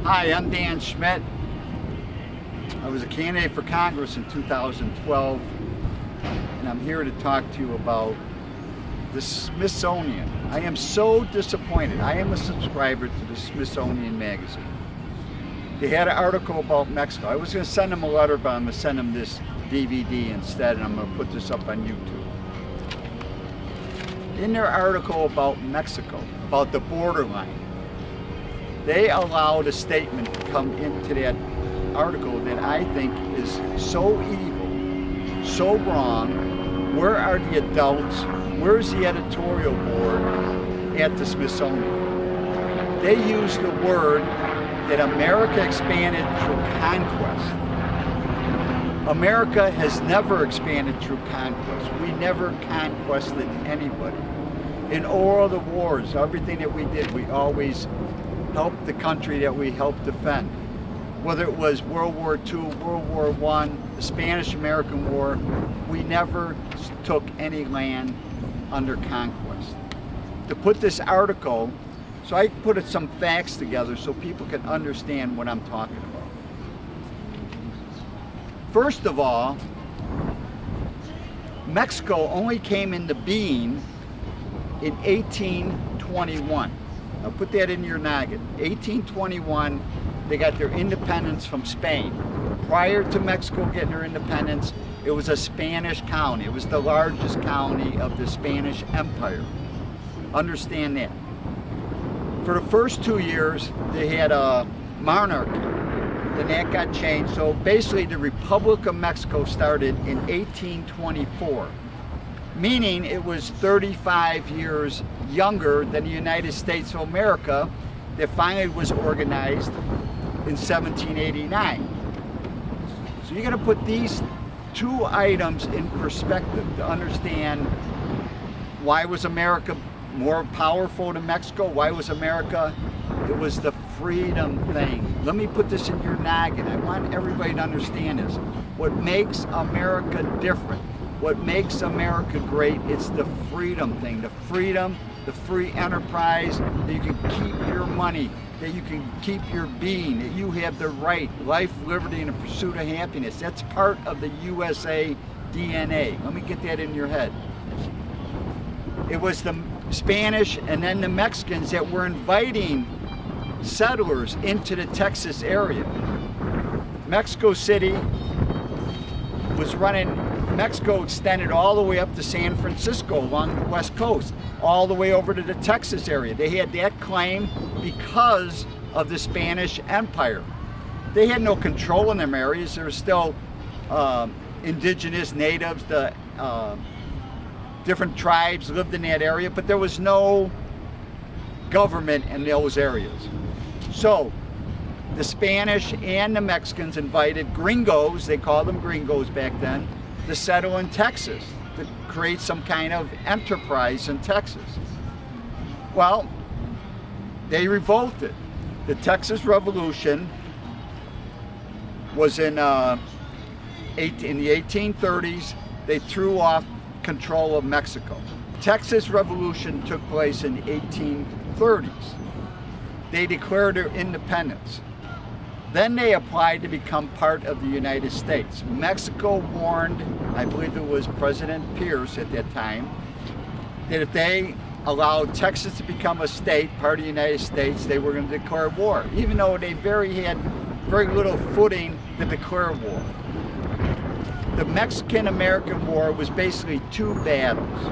Hi, I'm Dan Schmitt. I was a candidate for Congress in 2012, and I'm here to talk to you about the Smithsonian. I am so disappointed. I am a subscriber to the Smithsonian Magazine. They had an article about Mexico. I was going to send them a letter, but I'm going to send them this DVD instead, and I'm going to put this up on YouTube. In their article about Mexico, about the borderline, they allowed a statement to come into that article that I think is so evil, so wrong. Where are the adults? Where's the editorial board at the Smithsonian? They used the word that America expanded through conquest. America has never expanded through conquest. We never conquested anybody. In all the wars, everything that we did, we always helped the country that we helped defend. Whether it was World War II, World War I, the Spanish-American War, we never took any land under conquest. To put this article, so I put some facts together so people can understand what I'm talking about. First of all, Mexico only came into being in 1821. Now put that in your noggin. 1821, they got their independence from Spain. Prior to Mexico getting their independence, it was a Spanish county. It was the largest county of the Spanish Empire. Understand that. For the first 2 years, they had a monarchy. Then that got changed. So basically, the Republic of Mexico started in 1824, meaning it was 35 years younger than the United States of America that finally was organized in 1789. So you're going to put these two items in perspective to understand why was America more powerful than Mexico? Why was America? It was the freedom thing. Let me put this in your noggin. I want everybody to understand this. What makes America different, what makes America great, it's the freedom thing. The freedom, the free enterprise, that you can keep your money, that you can keep your being, that you have the right, life, liberty, and the pursuit of happiness. That's part of the USA DNA. Let me get that in your head. It was the Spanish and then the Mexicans that were inviting settlers into the Texas area. Mexico City was running, Mexico extended all the way up to San Francisco along the west coast, all the way over to the Texas area. They had that claim because of the Spanish Empire. They had no control in them areas. There were still indigenous natives, the different tribes lived in that area, but there was no government in those areas. So the Spanish and the Mexicans invited gringos, they called them gringos back then, to settle in Texas, to create some kind of enterprise in Texas. Well, they revolted. The Texas Revolution was in the 1830s. They threw off control of Mexico. Texas Revolution took place in the 1830s. They declared their independence. Then they applied to become part of the United States. Mexico warned, I believe it was President Pierce at that time, that if they allowed Texas to become a state, part of the United States, they were going to declare war, even though they had very little footing to declare war. The Mexican-American War was basically two battles.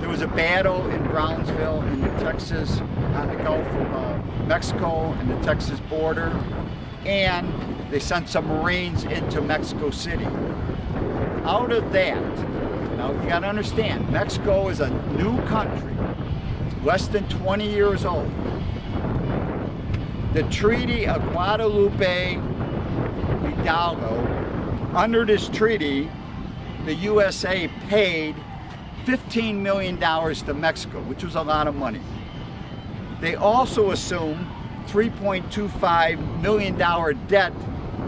There was a battle in Brownsville in the Texas, on the Gulf of Mexico and the Texas border, and they sent some Marines into Mexico City. Out of that, now you gotta understand, Mexico is a new country, less than 20 years old. The Treaty of Guadalupe Hidalgo, under this treaty, the USA paid $15 million to Mexico, which was a lot of money. They also assumed $3.25 million debt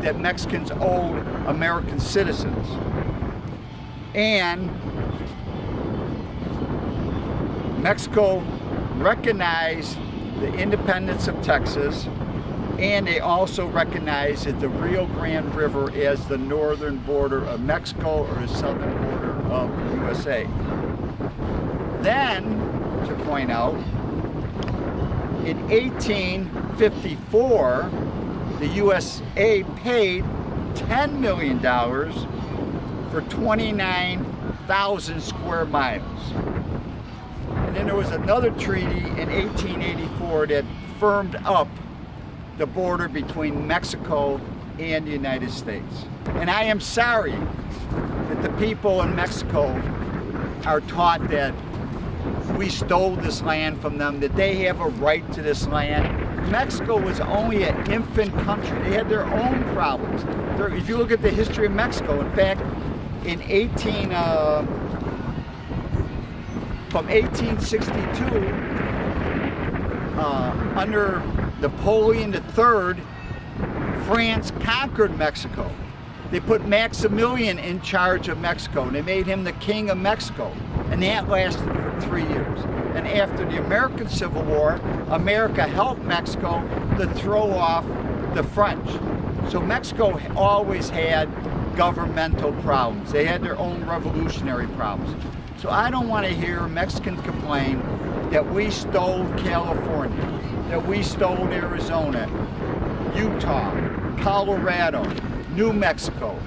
that Mexicans owed American citizens. And Mexico recognized the independence of Texas, and they also recognize that the Rio Grande River as the northern border of Mexico or the southern border of the USA. Then, to point out, in 1854, the USA paid $10 million for 29,000 square miles. And then there was another treaty in 1884 that firmed up the border between Mexico and the United States. And I am sorry that the people in Mexico are taught that we stole this land from them, that they have a right to this land. Mexico was only an infant country. They had their own problems. If you look at the history of Mexico, in fact, in from 1862, under Napoleon III, France conquered Mexico. They put Maximilian in charge of Mexico, and they made him the king of Mexico, and that lasted for 3 years. And after the American Civil War, America helped Mexico to throw off the French. So Mexico always had governmental problems. They had their own revolutionary problems. So I don't want to hear Mexicans complain that we stole California, that we stole Arizona, Utah, Colorado, New Mexico,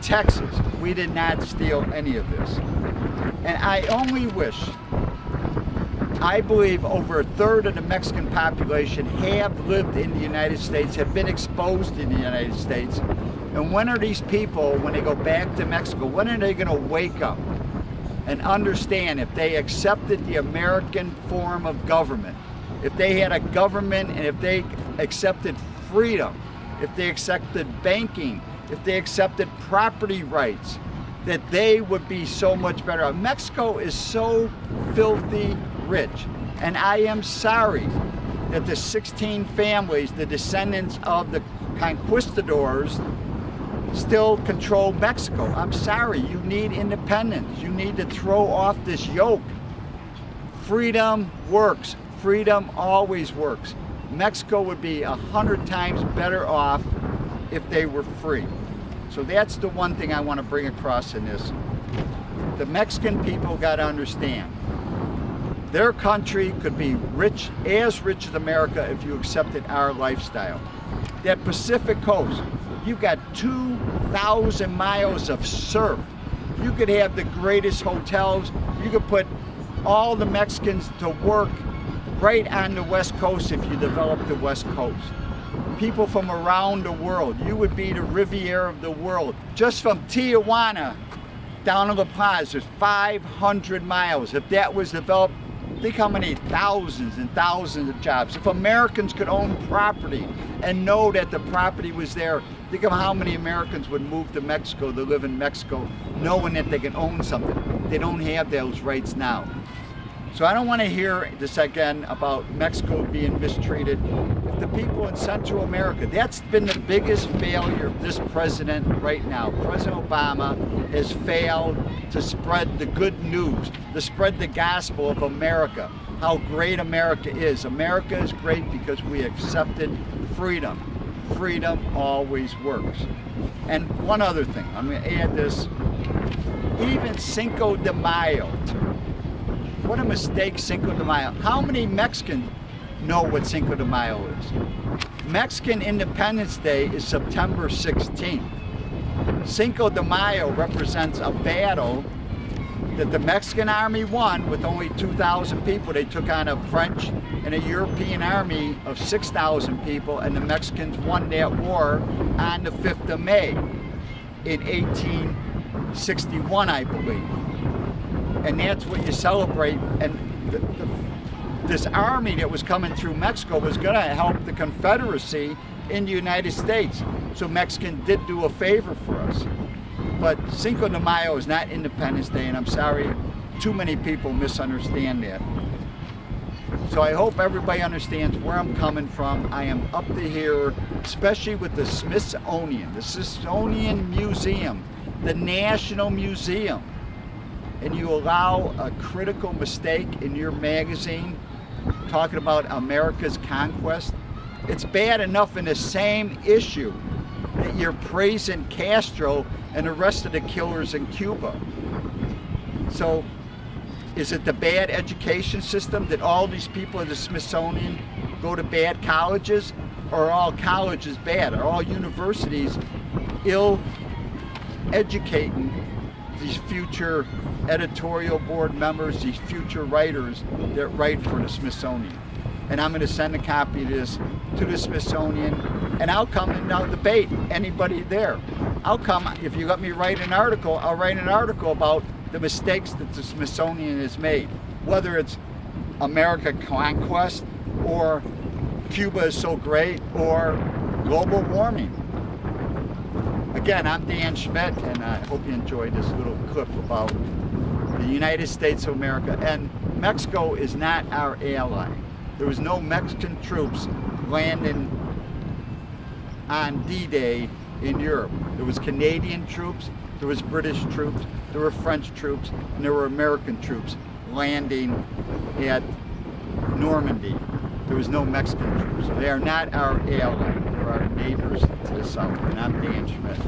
Texas. We did not steal any of this. And I only wish, I believe over a third of the Mexican population have lived in the United States, have been exposed in the United States. And when are these people, when they go back to Mexico, when are they going to wake up and understand if they accepted the American form of government, if they had a government and if they accepted freedom, if they accepted banking, if they accepted property rights, that they would be so much better. Mexico is so filthy rich, and I am sorry that the 16 families, the descendants of the conquistadors, still control Mexico. I'm sorry, you need independence. You need to throw off this yoke. Freedom works. Freedom always works. Mexico would be 100 times better off if they were free. So that's the one thing I want to bring across in this. The Mexican people got to understand, their country could be rich as America if you accepted our lifestyle. That Pacific coast, you've got 2,000 miles of surf. You could have the greatest hotels. You could put all the Mexicans to work right on the West Coast if you develop the West Coast. People from around the world. You would be the Riviera of the world. Just from Tijuana down to La Paz, there's 500 miles. If that was developed, think how many thousands and thousands of jobs. If Americans could own property and know that the property was there, think of how many Americans would move to Mexico to live in Mexico knowing that they can own something. They don't have those rights now. So I don't want to hear this again about Mexico being mistreated. If the people in Central America, that's been the biggest failure of this president right now. President Obama has failed to spread the good news, to spread the gospel of America, how great America is. America is great because we accepted freedom. Freedom always works. And one other thing, I'm going to add this, even Cinco de Mayo. What a mistake, Cinco de Mayo. How many Mexicans know what Cinco de Mayo is? Mexican Independence Day is September 16th. Cinco de Mayo represents a battle that the Mexican army won with only 2,000 people. They took on a French and a European army of 6,000 people, and the Mexicans won that war on the 5th of May in 1861, I believe. And that's what you celebrate. And this army that was coming through Mexico was going to help the Confederacy in the United States. So Mexicans did do a favor for us. But Cinco de Mayo is not Independence Day, and I'm sorry, too many people misunderstand that. So I hope everybody understands where I'm coming from. I am up to here, especially with the Smithsonian Museum, the National Museum. And you allow a critical mistake in your magazine talking about America's conquest, It's bad enough in the same issue that you're praising Castro and the rest of the killers in Cuba. So is it the bad education system that all these people at the Smithsonian go to bad colleges? Or are all colleges bad? Are all universities ill-educating these future editorial board members, these future writers that write for the Smithsonian? And I'm going to send a copy of this to the Smithsonian, and I'll come and I'll debate anybody there. I'll come, if you let me write an article, I'll write an article about the mistakes that the Smithsonian has made, whether it's America Conquest, or Cuba is so great, or global warming. Again, I'm Dan Schmitt, and I hope you enjoyed this little clip about the United States of America. And Mexico is not our ally. There was no Mexican troops landing on D-Day in Europe. There was Canadian troops, there was British troops, there were French troops, and there were American troops landing at Normandy. There was no Mexican troops. They are not our ally. They're our neighbors to the south. And I'm Dan Schmitt.